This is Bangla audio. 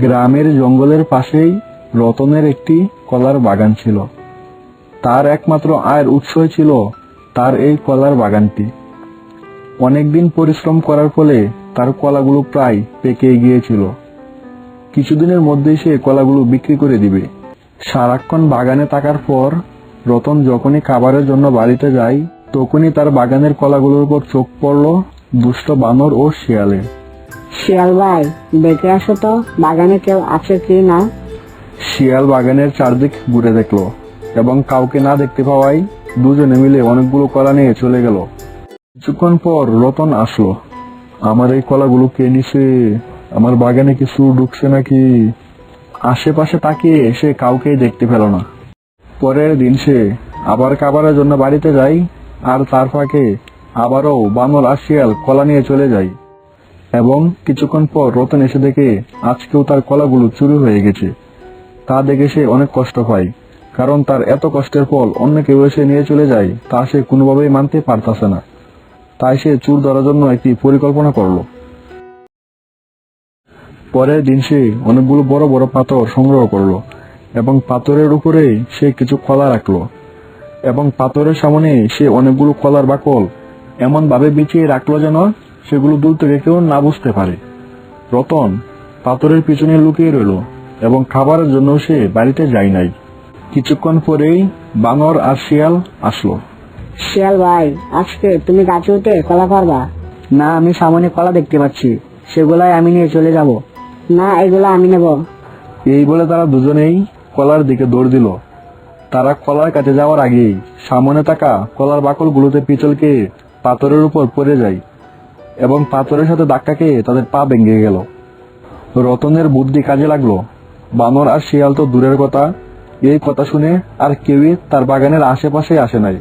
গ্রামের জঙ্গলের পাশেই রতনের একটি কলার বাগান ছিল। তার একমাত্র আয়ের উৎস ছিল তার এই কলার বাগানটি। অনেকদিন পরিশ্রম করার ফলে তার কলাগুলো প্রায় পেকে গিয়েছিল। কিছুদিনের মধ্যেই সে কলাগুলো বিক্রি করে দিবে। সারাক্ষণ বাগানে থাকার পর রতন যখনই খাবারের জন্য বাড়িতে যায়, তখনই তার বাগানের কলাগুলোর উপর চোখ পড়ল দুষ্ট বানর ও শিয়ালের। শিয়াল ভাই, দেখে আসো তো বাগানে কেউ আছে কি না। শিয়াল বাগানের চারদিক ঘুরে দেখলো এবং কাউকে না দেখতে পাওয়ায় দুজনে মিলে অনেকগুলো কলা নিয়ে চলে গেল। কিছুক্ষণ পর রতন আসলো। আমার এই কলাগুলো কে নিছে? আমার বাগানে কিছু ঢুকছে নাকি? আশেপাশে তাকিয়ে সে কাউকে দেখতে পেল না। পরের দিন সে আবার খাবারের জন্য বাড়িতে যায়, আর তার ফাঁকে আবারও বানর আর শিয়াল কলা নিয়ে চলে যায়। এবং কিছুক্ষণ পর রতন এসে দেখে আজকেও তার কলাগুলো চুরি হয়ে গেছে। তা দেখে সে অনেক কষ্ট পায়, কারণ তার এত কষ্টের ফল অন্য কেউ এসে নিয়ে চলে যায় তা সে কোনোভাবেই মানতে পারতেছে না। তাই সে চোর ধরার জন্য একটি পরিকল্পনা করলো। পরের দিন সে অনেকগুলো বড় বড় পাথর সংগ্রহ করলো এবং পাথরের উপরে সে কিছু কলা রাখলো এবং পাথরের সামনে সে অনেকগুলো কলার বাকল এমন ভাবে বিছিয়ে রাখলো যেন সেগুলো দূর থেকে কেউ না বুঝতে পারে। রতন পাথরের পিছনে লুকিয়ে রইল এবং খাবারের জন্য সে বাড়িতে যায় নাই। কিছুক্ষণ পরেই বানর আর শিয়াল আসলো। শিয়াল ভাই, আজকে তুমি গাছে উঠে কলা পারবা? না, আমি সামনে কলা দেখতে পাচ্ছি, সেগুলাই আমি নিয়ে চলে যাব। না, এগুলো আমি নেব। এই বলে তারা দুজনেই কলার দিকে দৌড় দিল। তারা কলার কাছে যাওয়ার আগেই সামনে থাকা কলার বাকলগুলোতে পিছলকে পাথরের উপর পড়ে যায় এবং পাথরের সাথে ধাক্কা খেয়ে তাদের পা ভেঙে গেল। রতনের বুদ্ধি কাজে লাগলো। বানর আর শিয়াল তো দূরের কথা, এই কথা শুনে আর কেউই তার বাগানের আশেপাশে আসে নাই।